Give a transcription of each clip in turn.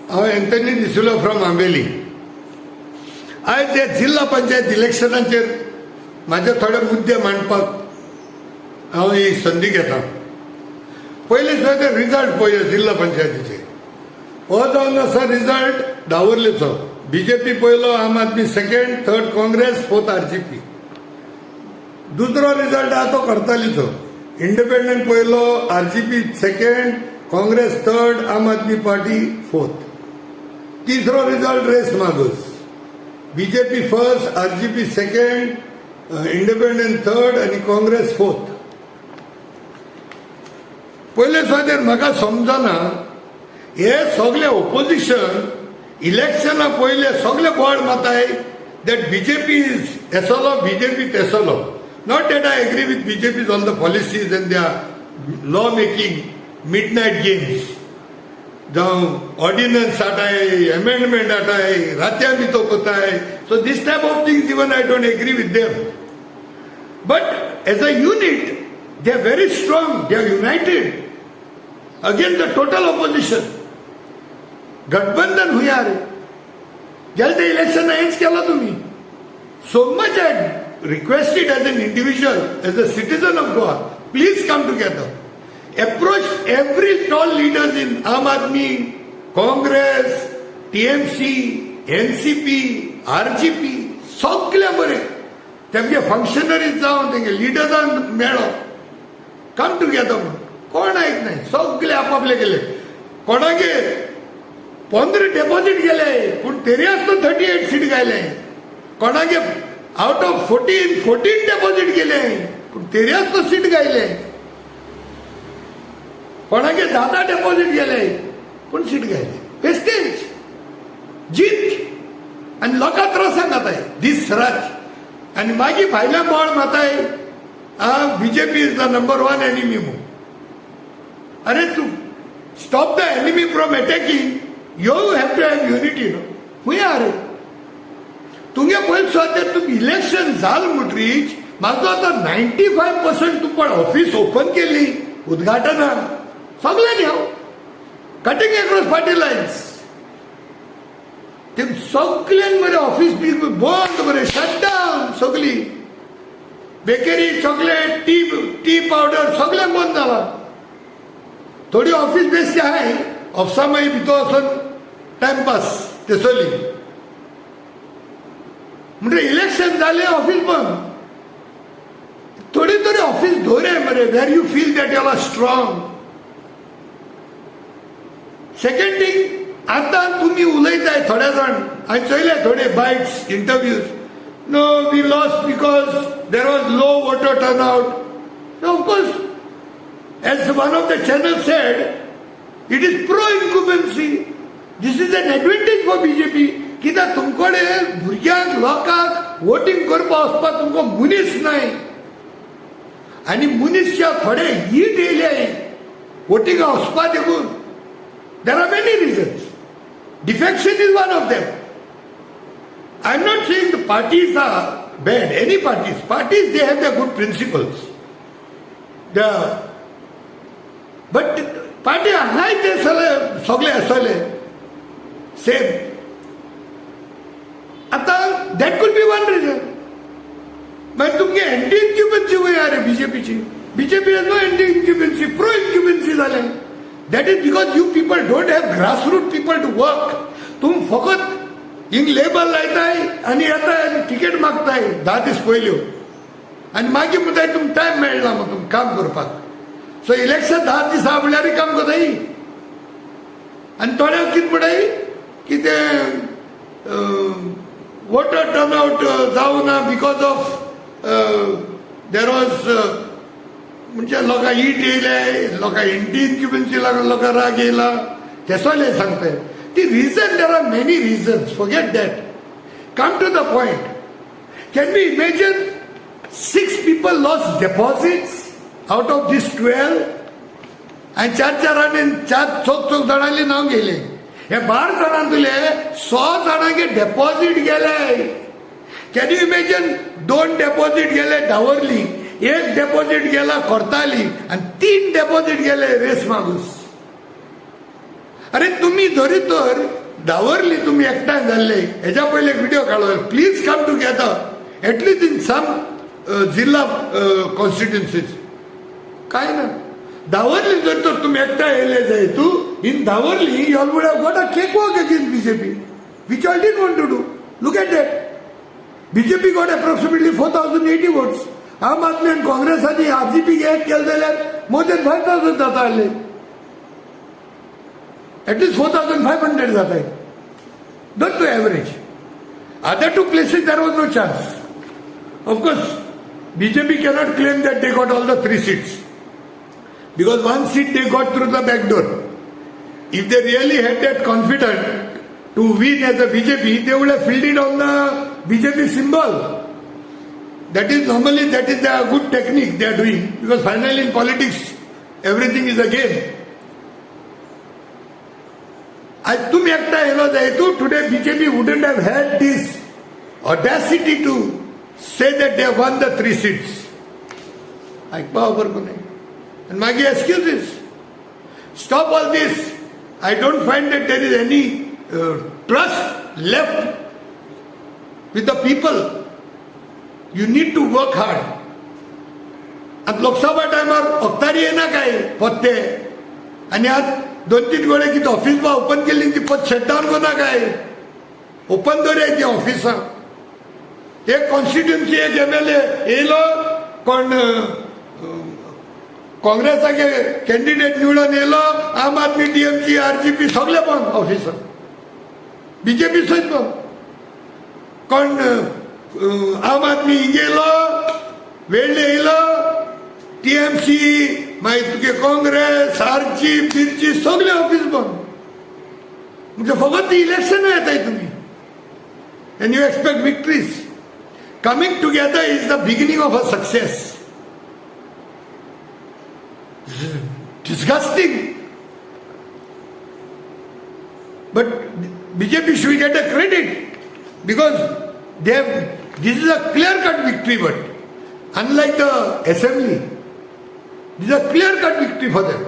हांव Anthony de Silva from Ambelim. आयज हे जिल्हा पंचायत इलेक्शनाचेर म्हाजे थोडे मुद्दे मांडपाक हांव ही संदी घेता. पयले सुद्दां रिजल्ट पळय जिल्हा पंचायतीचे. हो जावन आसा रिजल्ट दावर्लेचो. बीजेपी पयलो, Aam Aadmi second, third Congress, fourth RGP. दुसरो रिजल्ट आहा तो करतालीचो. इंडिपेंडंट पयलो, RGP second, Congress third, Aam Aadmi party fourth. तिसरो रिजल्ट रेस मागोस. BJP first, RGP second, independent third आणि काँग्रेस फोर्थ. पयले सुवातेर म्हाका समजना हे सगळे ओपोजिशन इलेक्शना पयले सगळे बोर्ड माताय दॅट बीजेपी इज एसलो, बीजेपी तेसलो. Not that I agree with BJP on the policies and their law making, midnight games, जावं ऑर्डिनन्स हाटाय, अमेंडमेंट हाटाय, रात्या भितो कोताय. So this type of things even I don't agree with them. But as a unit they are very strong, they are united against the total opposition. गठबंधन हुया रे. गेल्या इलेक्शन हेच केलं तुम्ही. So much I requested as an individual, as a citizen of Goa, please come together. Approach every tall leaders in Aam Aadmi, Congress, TMC, NCP, RGP, सगळे बरे. तेमगे functionaries जावन तेंगे लिडर्सांक मेळो. Come together. कोण ऐक नाही. सगळे आपापले गेले. कोणागे 15 डेपॉझिट गेले पण तरी असतो 38 सीट गायले. कोणागे आउट ऑफ 14 डेपॉझिट गेले पण तरी असतो सीट गायले. कोणागे 10 डेपॉझिट गेले पण सीट गायले. वेस्टेज जीत आणि लोकां त्रासांक जाताय दीस रात. आणि मागीर भायल्या बोर्ड माताय BJP is the number 1 enemy. अरे तू stop the enemy from attacking. You have to have unity. No हुंय अरे तुगे पयलीं सुद्दां तू इलेक्शन जाल म्हणटरीच म्हाजो आतां 95% तू पण ऑफिस ओपन केली उद्घाटना सगळ्यांनी हांव कटिंग अक्रॉस पार्टी लायन्स. ते सगळ्यांनी बरें ऑफिस बी बंद बरें शटडावन. सगळी बेकरी, चॉकलेट, टी पावडर सगळें बंद जाला. थोडी ऑफिस बेस्ड आहाय ऑफिसा मागीर भितर वचून टायमपास ते चली. म्हणजे इलेक्शन जालें ऑफिस बंद. थोडी तरी ऑफिस दवरे मरे where you feel that you are strong. Second thing आतां तुमी उलयताय थोडे जाण. हांवें चयले थोडे bytes interviews. No, we lost because there was low voter turnout. So of course, as one of the channels said, it is pro-incumbency. This is an advantage for BJP. कित्याक तुमकडे भुरग्यांक लोकांक वोटिंग करपा वचपाक तुमकां मुनीस नाय. आनी मुनीसच्या थोडे हीट येयले वोटिंगा वचपा देखून. There are many reasons. Defection is one of them. I'm not saying the parties are bad. Any parties. Parties, they have their good principles. But party हाय ते सगळे असले same. आता that could be one reason. मागीर तुमगे anti incumbency वय रे बीजेपीची. BJP has no anti incumbency, pro incumbency जाले. That is because you people don't have grassroots people to work. तुम फकत हिंग लेबल लायताय आनी येताय आनी तिकेट मागताय 10 दीस पयल्यो आनी मागीर म्हणटाय तुमकां टायम मेळना मग तुमकां काम करपाक. सो इलेक्शन 10 दीस आहा म्हणल्यार काम कोताय. आनी थोडे कितें म्हणटाय की ते वोटर टर्नआउट जावना बिकॉज ऑफ देर वॉज म्हणजे लोकां हीट येयले, लोकां एंटी इन्क्युबन्सी लागून लोकां राग येयला ते सगळे सांगताय. The reason, there are many reasons. Forget that. Come to the point. Can we imagine 6 people lost deposits out of these 12? आणि 4 आणि 4 जाणांनी नाव गेले. हे 12 जाणांतले 100 जाणांगे डेपॉझिट गेले. कॅन यू इमेजिन 2 डेपॉझिट गेले डावरली, 1 डेपॉझिट गेला कोर्ताली आणि 3 डेपॉझिट गेले रेस मागूस. अरे तुम्ही जरी तर डावरली तुम्ही एकठांय जाल्ले हेच्या पयले एक व्हिडिओ काढलो please come together at least in some जिल्हा कॉन्स्टिट्युन्सीज काय ना दावरली जर तर तुम्ही एकठांय येयले जाय तू इन दावरली you all would have got a cakewalk against BJP which all didn't want to do. Look at that. BJP got approximately 4,080 votes. आम आदमी आणि काँग्रेस आनी RGP एक केले जाल्यार more than 5,000 जाता आसले. At least 4,500 जाता. Not to average. Other two places there was no chance. Of course, BJP cannot claim that they got all the 3 seats. Because 1 seat they got through the back door. If they really had that confidence to win as a BJP, they would have filled it on the BJP symbol. That is normally that is the good technique they are doing. Because finally in politics, everything is a game. As तुम्ही एकटा yellow जायतू, today BJP wouldn't have had this audacity to say that they have won the 3 seats. ऐकपा खबर को नाही. And magi excuses. Stop all this. I don't find that there is any trust left with the people. You need to work hard. आता लोकसभा टायमार अखतारी येना काय पत्ते आणि आज 2-3 गोळे किती ऑफिस बा ओपन केली ती पद शटडाऊन कोना काय ओपन दवरय ती ऑफिसां एक कॉन्स्टिट्युएन्सी एक MLA येयलो पण काँग्रेसाचे कॅन्डिडेट निवडून येयलो आम आदमी DMC RGP सगळे बंद ऑफिसां BJP सहित बंद कोण आम आदमी हिंगेलो वेळले येयलो TMC मागीर तुगे काँग्रेस RG सगळे ऑफिस बंद म्हणजे फकत ती इलेक्शन येताय तुम्ही and you expect victories. Coming together is the beginning of a success. Disgusting. But BJP should get a credit because they have, this is a clear-cut victory, but unlike the assembly, this is a clear-cut victory for them.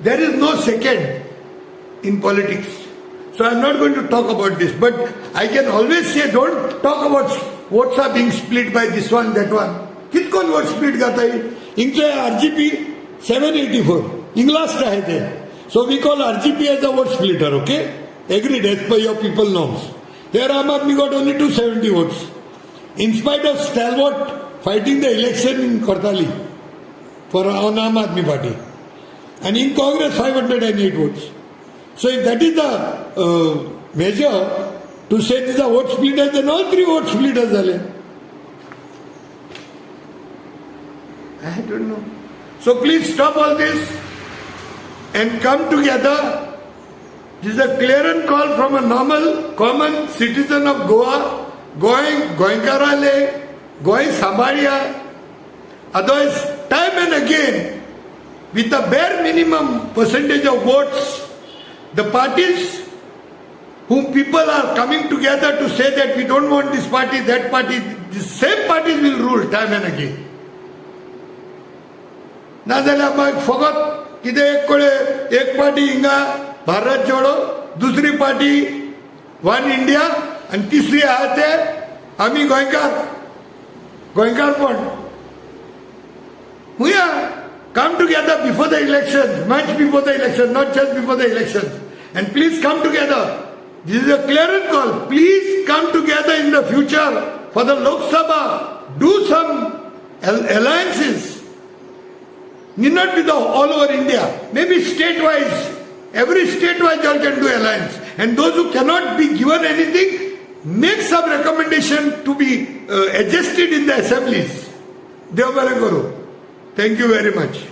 There is no second in politics. So I am not going to talk about this, but I can always say don't talk about votes are being split by this one, that one. कितकोन vote split जाताय? इंचे RGP 784. English आहे ते. So we call RGP as a vote splitter, okay? Agreed as per your people norms. Here Aam Aadmi got only 270 votes. In spite of stalwart fighting the election in Kortali for on Aam Aadmi party. And in Congress 508 votes. So if that is the measure to say this is a vote splitter, then all 3 vote splitters are. I don't know. So please stop all this and come together. This is a clear call from a normal, common citizen of Goa, Goenkarale, Goy Sambaria. Otherwise, time and again, with the bare minimum percentage of votes, the parties whom people are coming together to say that we don't want this party, that party, the same parties will rule time and again. ना जाल्यार मग फकत कितें एक party हिंगा भारत जोडो दुसरी party one India आणि तिसरी आहा ते आम्ही गोंयकारपण हुया come together before the elections, much before the elections, not just before the elections. And please come together. This is a clear call. Please come together in the future for the Lok Sabha. Do some alliances. Need not be all over India. Maybe state-wise. Every state-wise you all can do alliance. And those who cannot be given anything, make some recommendation to be adjusted in the assemblies. Thank you very much.